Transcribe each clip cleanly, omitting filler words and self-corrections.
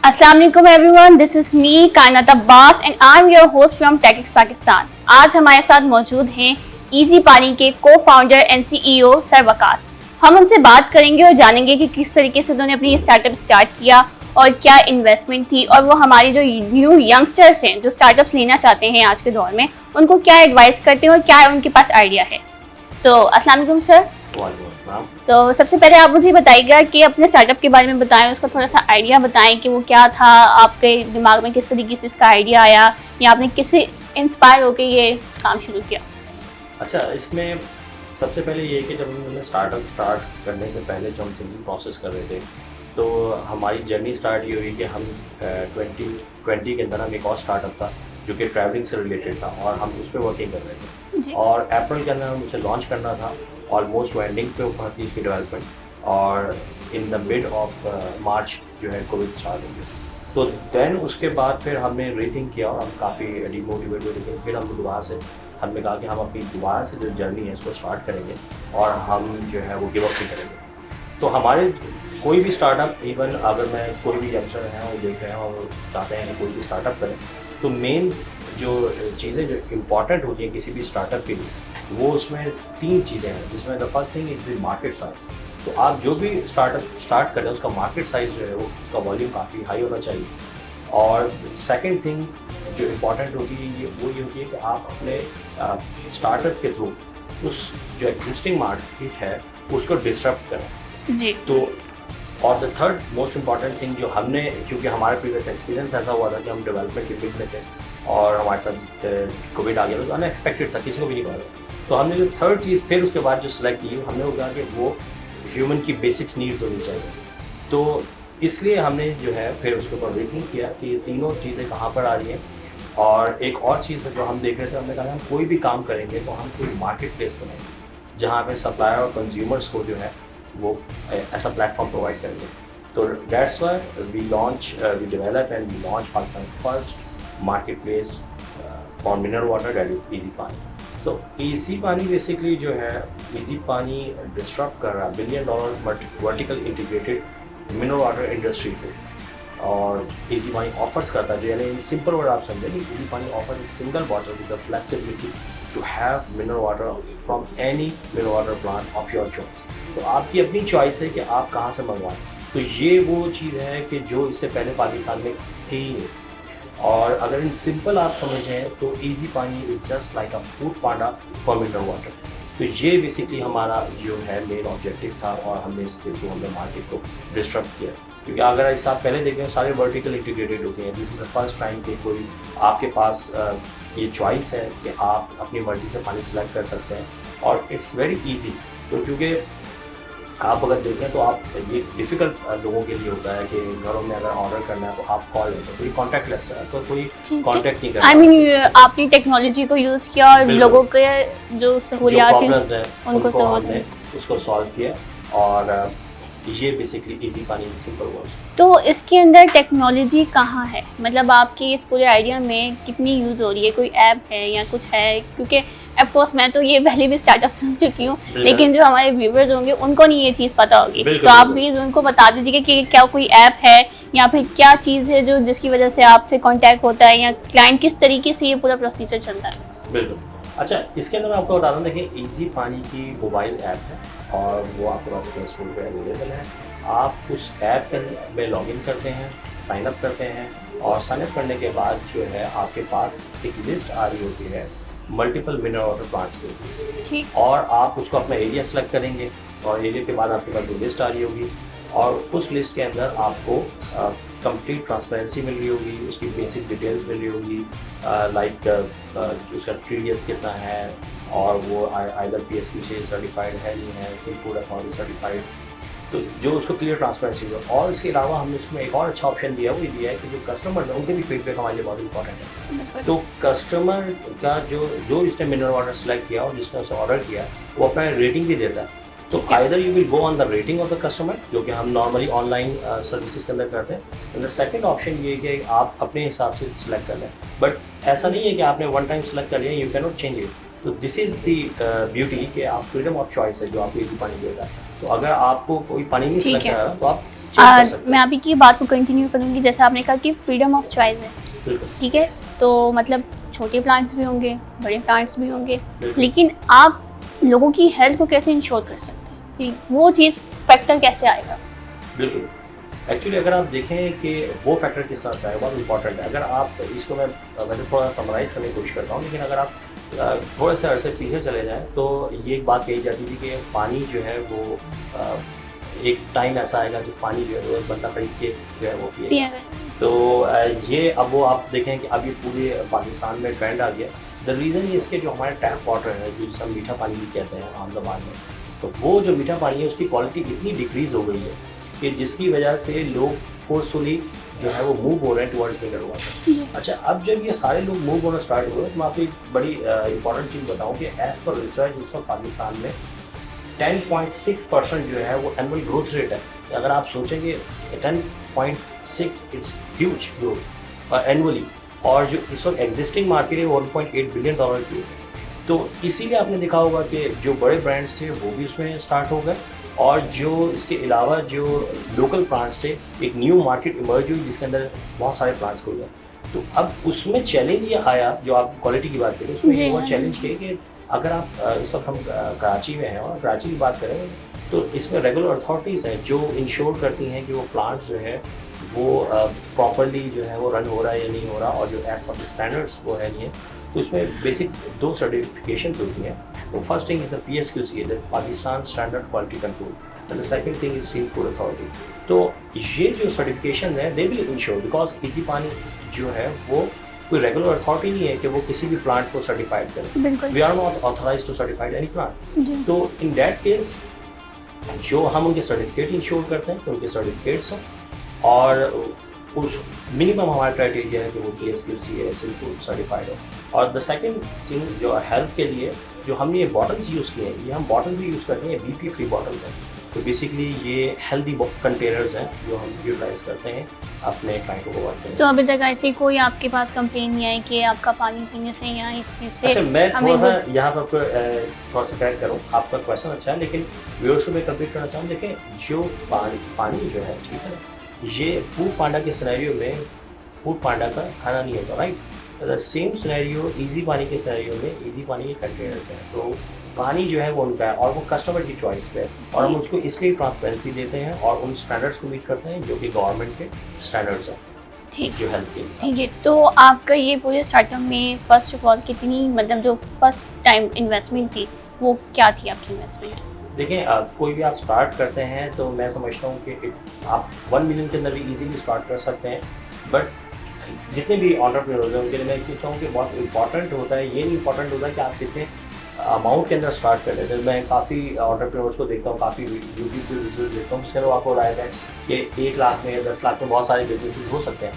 अस्सलाम वालेकुम everyone, this is me Kainat Abbas and I am your host from techs Pakistan. आज हमारे साथ मौजूद हैं इजी पानी के को founder and CEO sir Waqas. हम उनसे बात करेंगे और जानेंगे कि किस तरीके से उन्होंने अपनी स्टार्टअप स्टार्ट किया और क्या इन्वेस्टमेंट थी, और वो हमारी जो न्यू यंगस्टर्स हैं जो स्टार्टअप्स लेना चाहते हैं आज के दौर में, उनको क्या एडवाइस करते हैं और क्या उनके पास आइडिया है। तो अस्सलाम वालेकुम सर। तो सबसे पहले आप मुझे बताइएगा कि अपने स्टार्टअप के बारे में बताएं, उसका थोड़ा सा आइडिया बताएं कि वो क्या था, आपके दिमाग में किस तरीके से इसका आइडिया आया या आपने किससे इंस्पायर होकर ये काम शुरू किया। अच्छा, इसमें सबसे पहले ये कि जब हमने स्टार्टअप स्टार्ट करने से पहले जो हम थिंकिंग प्रोसेस कर रहे थे, तो हमारी जर्नी स्टार्ट ये हुई कि हम 2020 के अंदर हम एक और स्टार्टअप था जो कि ट्रैवलिंग से रिलेटेड था और हम उस पर वर्किंग कर रहे थे और अप्रैल के अंदर हम उसे लॉन्च करना था। ऑलमोस्ट एंडिंग पे ऊपर थी उसकी डेवलपमेंट और in the mid of March जो है कोविड स्टार्ट हो गया। तो देन उसके बाद फिर हमने रीथिंक किया और हम काफ़ी डिमोटिवेट हुए, लेकिन फिर हम दोबारा से हमने कहा कि हम अपनी दोबारा से जो जर्नी है इसको स्टार्ट करेंगे और हम जो है वो गिव अप नहीं करेंगे। तो हमारे कोई भी स्टार्टअप, इवन अगर मैं कोई भी यंगस्टर हैं वो देख रहे हैं और चाहते हैं कि कोई भी स्टार्टअप करें, तो मेन जो चीज़ें जो इम्पॉर्टेंट होती हैं किसी भी स्टार्टअप के लिए, वो उसमें 3 चीज़ें हैं, जिसमें the first thing is the market size. तो आप जो भी स्टार्टअप स्टार्ट करें उसका मार्केट साइज़ जो है वो उसका वॉल्यूम काफ़ी हाई होना चाहिए। और सेकंड थिंग जो इम्पॉर्टेंट होती है ये होती है कि आप अपने स्टार्टअप के थ्रू उस जो एग्जिस्टिंग मार्केट है उसको डिस्टर्ब करें जी। तो और the third most important thing जो हमने, क्योंकि हमारा प्रीवियस एक्सपीरियंस ऐसा हुआ था कि हम डेवलपमेंट के फील्ड में थे और हमारे साथ कोविड आ गया, तो अनएक्सपेक्टेड था, किसी को भी नहीं पता। तो हमने जो थर्ड चीज़ फिर उसके बाद जो सिलेक्ट की, हमने वो कहा कि वो ह्यूमन की बेसिक्स नीड्स होनी चाहिए। तो इसलिए हमने जो है फिर उसके ऊपर रीथिंक किया कि ये तीनों चीज़ें कहाँ पर आ रही हैं। और एक और चीज़ है जो हम देख रहे थे, हमने कहा हम कोई भी काम करेंगे तो हम कोई मार्केट प्लेस बनाएंगे जहाँ पे सप्लायर और कंज्यूमर्स को जो है वो ऐसा प्लेटफॉर्म प्रोवाइड करेंगे। तो that's why we develop and we launch Pakistan first market place for mineral water, that is easy Paani. तो इजी पानी बेसिकली जो है, इजी पानी डिस्टर्ब कर रहा है $1 billion vertical integrated mineral water industry को। और इजी पानी ऑफर्स करता है, जो यानी सिंपल वर्ड आप समझेंगे, easy Paani offer is single bottle with the flexibility to have mineral water from any mineral water plant of your choice. तो आपकी अपनी चॉइस है कि आप कहाँ से मंगवाएं। तो ये वो चीज़ है कि जो इससे पहले पाकिस्तान में थी ही नहीं। और अगर इन सिंपल आप समझें तो इजी पानी is just like a food Panda for mineral water. तो ये बेसिकली हमारा जो है मेन ऑब्जेक्टिव था और हमने इसके थ्रू हमने मार्केट को डिस्टर्ब किया। क्योंकि अगर इस आप पहले देखें सारे वर्टिकल इंटीग्रेटेड होते हैं, this is the first time कि कोई आपके पास ये चॉइस है कि आप अपनी मर्ज़ी से पानी सेलेक्ट कर सकते हैं और इट्स वेरी ईजी। तो क्योंकि आप अगर देखें तो आप ये डिफ़िकल्ट लोगों के लिए होता है कि घरों में अगर ऑर्डर करना है तो आप कॉल लेते हैं, कोई कॉन्टैक्ट लेस है तो कोई कॉन्टैक्ट नहीं करता। आई मीन आपने टेक्नोलॉजी को यूज़ किया और लोगों के जो सहूलियात हैं उनको हमने उसको सॉल्व किया और ये बेसिकली इजी पानी सिंपल वर्ड्स। तो इसके अंदर टेक्नोलॉजी कहाँ है, मतलब आपकी इस पूरे आइडिया में कितनी यूज़ हो रही है, कोई ऐप है या कुछ है? क्योंकि ऑफकोर्स मैं तो ये पहले भी स्टार्टअप सुन चुकी हूँ, लेकिन जो हमारे व्यूवर्स होंगे उनको नहीं ये चीज़ पता होगी। तो आप प्लीज़ उनको बता दीजिए कि क्या कोई ऐप है या फिर क्या चीज़ है जो जिसकी वजह से आपसे कॉन्टैक्ट होता है या क्लाइंट किस तरीके से ये पूरा प्रोसीजर चलता है। बिल्कुल। अच्छा, इसके अंदर मैं आपको बता दूँ, देखिए इजी पानी की मोबाइल ऐप है और वो आपके पास प्ले स्टोर पे अवेलेबल है। आप उस ऐप में लॉगिन करते हैं, साइन अप करते हैं और साइन अप करने के बाद जो है आपके पास एक लिस्ट आ रही होती है मल्टीपल मिनरल वाटर प्लांट्स की, और आप उसको अपना एरिया सेलेक्ट करेंगे और एरिया के बाद आपके पास वो लिस्ट आ रही होगी और उस लिस्ट के अंदर आपको कंप्लीट ट्रांसपेरेंसी मिल रही होगी, उसकी बेसिक डिटेल्स मिल रही होगी, लाइक उसका TDS कितना है और वो आइदर PSQ से सर्टिफाइड है नहीं है, सी फूड अथॉरिटी सर्टिफाइड, तो जो उसको क्लियर ट्रांसपेरेंसी हो। और इसके अलावा हमने उसमें एक और अच्छा ऑप्शन दिया, वो दिया है कि जो कस्टमर है उनके भी फीडबैक हमारे लिए बहुत इंपॉर्टेंट है। तो कस्टमर का जो इसने मिनरल वाटर सेलेक्ट किया और जिसने उसे ऑर्डर किया वो अपना रेटिंग भी देता है। तो either you will go on the rating of the customer, जो कि हम नॉर्मली ऑनलाइन सर्विसेज के अंदर करते हैं, एंड द सेकंड ऑप्शन ये है कि आप अपने हिसाब से सिलेक्ट कर लें। बट ऐसा नहीं है कि आपने वन टाइम सेलेक्ट कर लिया, you can not change it. तो दिस इज़ दी ब्यूटी कि आप फ्रीडम ऑफ चॉइस है जो आपको इजी पानी देता है। तो अगर आपको कोई पानी नहीं सिलेक्ट कर रहा तो आप चेंज कर सकते मैं हैं। अभी की बात को कंटिन्यू करूंगी, जैसे आपने कहा कि फ्रीडम ऑफ चॉइस है, बिल्कुल ठीक है, तो मतलब छोटे प्लांट्स भी होंगे, बड़े प्लांट्स भी होंगे, बिल्कुल। लेकिन आप लोगों की हेल्थ को कैसे इंश्योर कर सकते हैं कि वो चीज़ फैक्टर कैसे आएगा? बिल्कुल एक्चुअली अगर आप देखें कि वो फैक्टर किस तरह से है, बहुत इंपॉर्टेंट है। अगर आप इसको मैं वैसे थोड़ा समराइज करने की कोशिश करता हूँ, लेकिन अगर आप थोड़े से अरसे पीछे चले जाएं तो ये एक बात कही जाती थी कि पानी जो है वो अ, एक टाइम ऐसा आएगा जो पानी जो है वो बंदा खरीद के जो है वो पिएगा। पिया है। तो ये अब वो आप देखें कि अब ये पूरे पाकिस्तान में ट्रेंड आ गया। द रीज़न ये इसके जो हमारे टैप वाटर है, जो जिसे हम मीठा पानी भी कहते हैं आम ज़बान में, तो वो जो मीठा पानी है उसकी क्वालिटी इतनी डिक्रीज़ हो गई है कि जिसकी वजह से लोग फोर्सफुली जो है वो मूव हो रहे हैं टुवर्ड्स मिनरल वाटर। अच्छा, अब जब ये सारे लोग मूव होना स्टार्ट हुए तो मैं आपको एक बड़ी इंपॉर्टेंट चीज़ बताऊँ कि एज़ पर रिसर्च इस वक्त पाकिस्तान में 10.6% जो है वो एनुअल ग्रोथ रेट है। अगर आप सोचेंगे 10.6 इट्स ह्यूज ग्रोथ एनुअली, और जो इस वक्त एग्जिस्टिंग मार्केट है 1.8 बिलियन डॉलर की है। तो इसीलिए आपने देखा होगा कि जो बड़े ब्रांड्स थे वो भी उसमें स्टार्ट हो गए, और जो इसके अलावा जो लोकल प्लांट्स थे, एक न्यू मार्केट इमर्ज हुई जिसके अंदर बहुत सारे प्लांट्स खुल गए। तो अब उसमें चैलेंज ये आया, जो आप क्वालिटी की बात करें उसमें जी ये हुआ हाँ। चैलेंज कि अगर आप इस वक्त हम कराची में हैं और कराची की बात करें तो इसमें रेगुलर अथॉरिटीज़ हैं जो इंश्योर करती हैं कि वो प्लांट्स जो है वो प्रॉपरली जो है वो रन हो रहा है या नहीं हो रहा, और जो एज पर स्टैंडर्ड्स वो है नहीं है। तो इसमें बेसिक 2 सर्टिफिकेशन होती हैं। तो first thing is the PSQC, the Pakistan standard quality control, and the second thing is seal food authority. तो ये जो सर्टिफिकेशन है they will ensure, because easy पानी जो है वो कोई रेगुलर अथॉरिटी नहीं है कि वो किसी भी प्लांट को सर्टिफाइड करे। बिल्कुल। We are not authorise to certified any plant. जी। तो इन दैट केस जो हम उनके सर्टिफिकेट इंश्योर करते हैं, तो उनके सर्टिफिकेट्स हैं, और उस मिनिमम हमारा क्राइटेरिया है कि वो PSQC है, सिल फूड सर्टिफाइड हो। और द सेकंड थिंग जो हेल्थ के लिए जो हमने ये बॉटल्स यूज़ किए हैं, ये हम बॉटल भी यूज़ करते हैं, BP फ्री बॉटल्स हैं। तो बेसिकली ये हेल्दी कंटेनर्स हैं जो हम यूटिलाइज करते हैं अपने क्लाइंट को करते हैं। तो अभी तक ऐसी कोई आपके पास कंप्लेन नहीं आई कि आपका पानी पीने से या इस चीज़ से? अच्छा, मैं हमें थोड़ा सा यहाँ पर आपको थोड़ा सा करेक्ट करूँ, आपका क्वेश्चन अच्छा है, लेकिन व्यूअर्स को मैं कंप्लीट करना चाहूँ। देखें, जो पानी जो है, ठीक है, ये फूड पांडा के सिनेरियो में फूड पांडा का खाना नहीं होता, right. The same scenario easy Paani के सिनेरियो में इजी पानी के कंटेनर्स हैं। तो पानी जो है वो उनका है और वो कस्टमर की चॉइस पे है, और हम उसको इसलिए ट्रांसपेरेंसी देते हैं और उन स्टैंडर्ड्स को मीट करते हैं जो कि गवर्नमेंट के स्टैंडर्ड्स हैं ठीक जो हेल्थ के। ठीक है। तो आपका ये पूरे स्टार्टअप में फर्स्ट ऑफ ऑल कितनी, मतलब जो फर्स्ट टाइम इन्वेस्टमेंट थी वो क्या थी आपकी इन्वेस्टमेंट? देखिए, कोई भी आप स्टार्ट करते हैं तो मैं समझता हूँ कि आप 1 मिलियन के अंदर भी इजीली स्टार्ट कर सकते हैं। बट जितने भी एंटरप्रेन्योर्स हैं उनके लिए मैं एक चीज़ कहूँ कि बहुत इंपॉर्टेंट होता है, ये नहीं इंपॉर्टेंट होता है कि आप कितने अमाउंट के अंदर स्टार्ट कर लेते हैं। मैं काफ़ी एंटरप्रेन्योर्स को देखता हूँ, काफ़ी यूट्यूब पे वीडियोस देखता हूँ, उसके लोग आपको राय है कि 1 लाख में 10 लाख में बहुत सारे बिजनेसेस हो सकते हैं,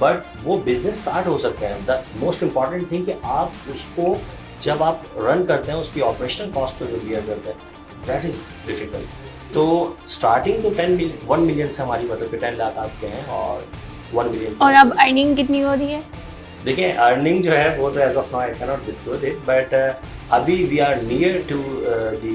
बट वो बिजनेस स्टार्ट हो सकते हैं। द मोस्ट इम्पॉर्टेंट थिंग कि आप उसको जब आप रन करते हैं उसकी ऑपरेशनल कॉस्ट पर जो बियर करते हैं, दैट इज़ डिफिकल्ट। तो स्टार्टिंग तो 1 मिलियन से हमारी, मतलब कि 10 लाख आपके हैं और 1 मिलियन। और अब अर्निंग कितनी हो रही है? देखिए, अर्निंग जो है वो तो as of now I can not disclose it, but अभी we are near to the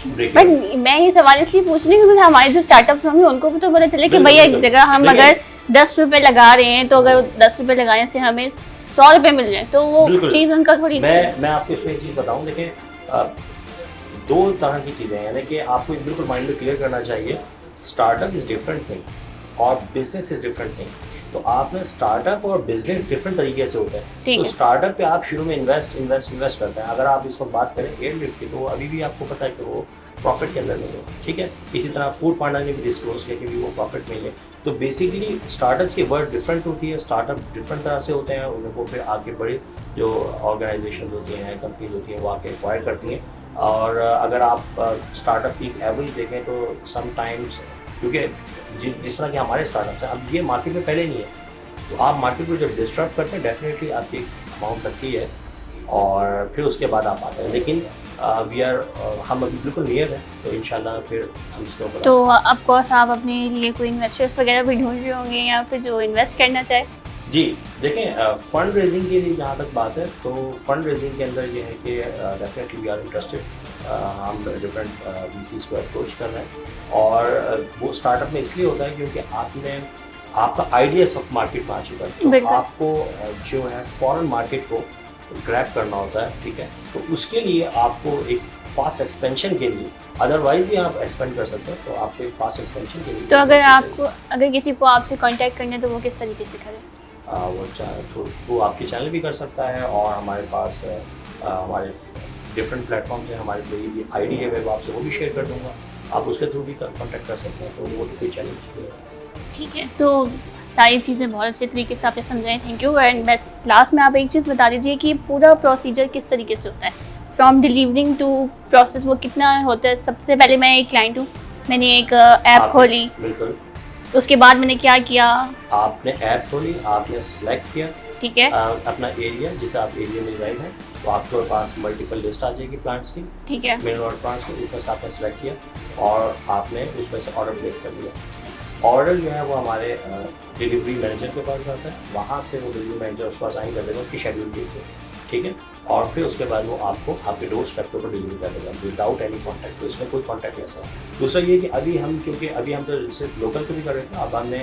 break. But मैं ये सवाल इसलिए पूछ रही हूँ क्योंकि हमारे जो स्टार्टअप्स होंगे उनको भी तो पता चले कि बिल्कुल, भैया एक बिल्कुल। जगह हम देखिए- अगर 10 रुपए लगा रहे हैं, तो अगर 10 रुपए लगाने से हमें 100 रुपए मिल जाए तो वो बिल्कुल। चीज़ उनका थोड़ी। मैं आपको इसमें एक चीज़ बताऊं। देखिए, 2 तरह की चीज़ें हैं, यानी कि आपको बिल्कुल माइंड में क्लियर करना चाहिए, स्टार्टअप इज़ डिफरेंट थिंग और बिजनेस इज़ डिफरेंट थिंग। तो आपने स्टार्टअप और बिजनेस डिफरेंट तरीके से होता है। ठीक तो है। स्टार्टअप पे आप शुरू में इन्वेस्ट करते हैं। अगर आप इस वक्त बात करें एयरलिफ्ट की, तो अभी भी आपको पता है कि वो प्रॉफिट के अंदर नहीं है, ठीक है। इसी तरह फूड पांडा ने भी डिस्क्लोज किया कि भी वो प्रॉफिट नहीं है। तो बेसिकली स्टार्टअप्स की वर्ड डिफरेंट होती है, स्टार्टअप डिफरेंट तरह से होते हैं, उनको फिर आगे बड़े जो ऑर्गेनाइजेशन होती हैं, कंपनीज होती हैं, वो आके एक्वायर करती हैं। और अगर आप स्टार्टअप की एवरेज देखें तो समटाइम्स, क्योंकि जिस तरह के हमारे स्टार्टअप्स हैं, अब ये मार्केट में पहले नहीं है, तो आप मार्केट को जब डिस्टर्ब करते हैं डेफिनेटली आपकी अमाउंट लगती है और फिर उसके बाद आप आते हैं। लेकिन हम अभी बिल्कुल नियर हैं, तो इंशाल्लाह फिर हम इसके ऊपर। तो ऑफ कोर्स आप अपने लिए कोई इन्वेस्टर्स वगैरह भी ढूंढ रहे होंगे या फिर जो इन्वेस्ट करना चाहे? जी देखें, फंड रेजिंग के लिए जहाँ तक बात है तो फंड रेजिंग के अंदर ये है कि डेफिनेटली वी आर इंटरेस्टेड। हम डिफरेंट VCs को अप्रोच कर रहे हैं और वो स्टार्टअप में इसलिए होता है क्योंकि आपका आइडिया सब मार्केट में आ चुका है, तो बिल्कुल। आपको जो है फॉरेन मार्केट को ग्रैब करना होता है, ठीक है। तो उसके लिए आपको एक फास्ट एक्सपेंशन के लिए, अदरवाइज भी आप एक्सपेंड कर सकते हैं, तो आपको एक फास्ट एक्सपेंशन के लिए तो अगर किसी को आपसे कांटेक्ट करना है तो वो किस तरीके से करे? वो चाहे तो वो आपके चैनल भी कर सकता है और हमारे पास हमारे डिफरेंट प्लेटफॉर्म से हमारी कोई आईडी है वेब, आपसे वो भी शेयर कर दूंगा, आप उसके थ्रू भी कांटेक्ट कर सकते हैं, तो वो तो कोई चैलेंज नहीं है। ठीक है, तो सारी चीज़ें बहुत अच्छे तरीके से आपने समझाई, थैंक यू। एंड बस लास्ट में आप एक चीज़ बता दीजिए कि पूरा प्रोसीजर किस तरीके से होता है, फ्रॉम डिलीवरिंग टू प्रोसेस, वो कितना होता है? सबसे पहले मैं एक क्लाइंट हूँ, मैंने एक ऐप खोली, बिल्कुल, उसके बाद मैंने क्या किया? आपने ऐप खोली, आपने सेलेक्ट किया ठीक है, अपना एरिया, जिसे आप एरिया में रिजाइड हैं, तो आपके पास मल्टीपल लिस्ट आ जाएगी प्लांट्स की, ठीक है, मिनरल वाटर प्लांट्स की, उसमें से आपने सेलेक्ट किया और आपने उसमें से ऑर्डर प्लेस कर दिया। ऑर्डर जो है वो हमारे डिलीवरी मैनेजर के पास जाता है, वहाँ से वो डिलीवरी मैनेजर उसको असाइन कर देगा उसकी शेड्यूल डेट पे, ठीक है। और फिर उसके बाद वो आपको आपके डोर स्टेप के ऊपर डिलीवरी कर देगा विदाउट एनी कॉन्टैक्ट, तो इसमें कोई कॉन्टैक्ट नहीं है। दूसरा ये कि क्योंकि अभी हम तो सिर्फ लोकल को भी कर रहे थे, अब हमने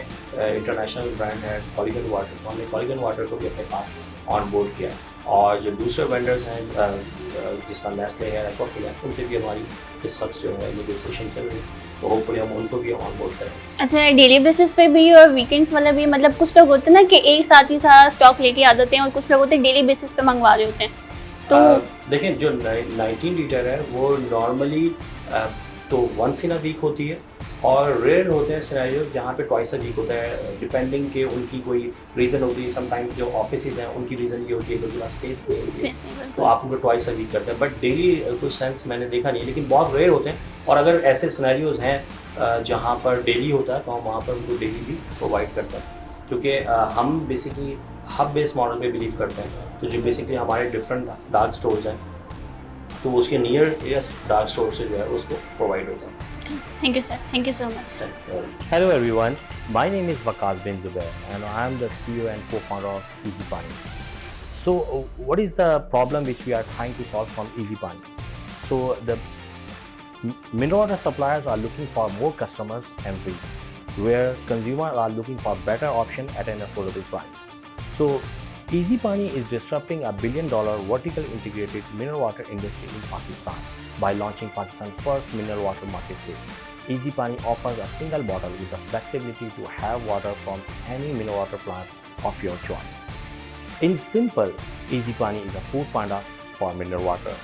इंटरनेशनल ब्रांड है पॉलीगन वाटर, तो हमने पॉलीगन वाटर को भी अपने पास ऑन बोर्ड किया, और जो दूसरे वेंडर्स हैं जिसका नेस्ले है, एक्वाफिल है, उनसे भी हमारी इस वक्त जो है नेगोशिएशन चल रही है, तो होपफुली हम उनको भी ऑन बोर्ड करें। अच्छा, डेली बेसिस पे भी और वीकेंड्स वाला भी, मतलब कुछ लोग होते हैं ना कि एक साथ ही सारा स्टॉक लेके आ जाते हैं और कुछ लोग होते हैं डेली बेसिस पे मंगवा रहे होते हैं, तो देखें जो 19 लीटर है वो नॉर्मली तो वंस इन अ वीक होती है, और रेयर होते हैं सिनेरियो जहाँ पे ट्वाइस अ वीक होता है, डिपेंडिंग के उनकी कोई रीज़न होती है। समटाइम्स जो ऑफिस हैं उनकी रीज़न ये होती है कि उनका स्पेस नहीं होती है, तो आप उनको ट्वाइस अ वीक करते हैं, बट डेली कुछ सेंस मैंने देखा नहीं है, लेकिन बहुत रेयर होते हैं। और अगर ऐसे सिनेरियोज हैं जहाँ पर डेली होता है तो हम वहाँ पर उनको डेली भी प्रोवाइड करते हैं, क्योंकि हम बेसिकली हब बेस्ड मॉडल पे बिलीव करते हैं। तो जो बेसिकली हमारे डिफरेंट डार्क स्टोर्स हैं, तो उसके नियरेस्ट डार्क स्टोर से जो है उसको प्रोवाइड होता है। Thank you sir, thank you so much. Hello everyone, my name is Waqas bin Zubair and I am the CEO and co-founder of Easy Pani. So what is the problem which we are trying to solve from Easy Pani? So the mineral water suppliers are looking for more customers and reach, where consumers are looking for better option at an affordable price. So Easy Pani is disrupting a $1 billion vertical integrated mineral water industry in Pakistan by launching Pakistan's first mineral water marketplace. Easy Pani offers a single bottle with the flexibility to have water from any mineral water plant of your choice. In simple, Easy Pani is a food panda for mineral water.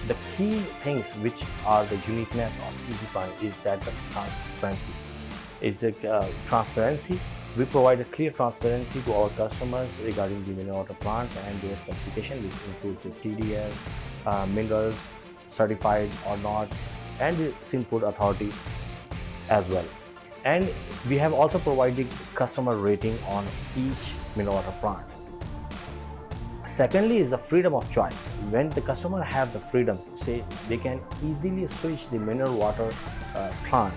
The key things which are the uniqueness of Easy Pani is that the transparency. We provide a clear transparency to our customers regarding the mineral water plants and their specification, which includes the TDS, minerals, certified or not, and the Sin Food Authority as well. And we have also provided customer rating on each mineral water plant. Secondly is the freedom of choice. When the customer have the freedom to say, they can easily switch the mineral water plant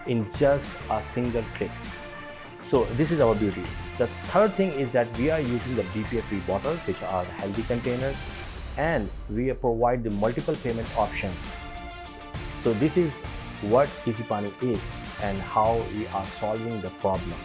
in just a single click. So this is our beauty. The third thing is that we are using the BPA-free bottles, which are healthy containers, and we provide the multiple payment options. So this is what Easy Pani is and how we are solving the problem.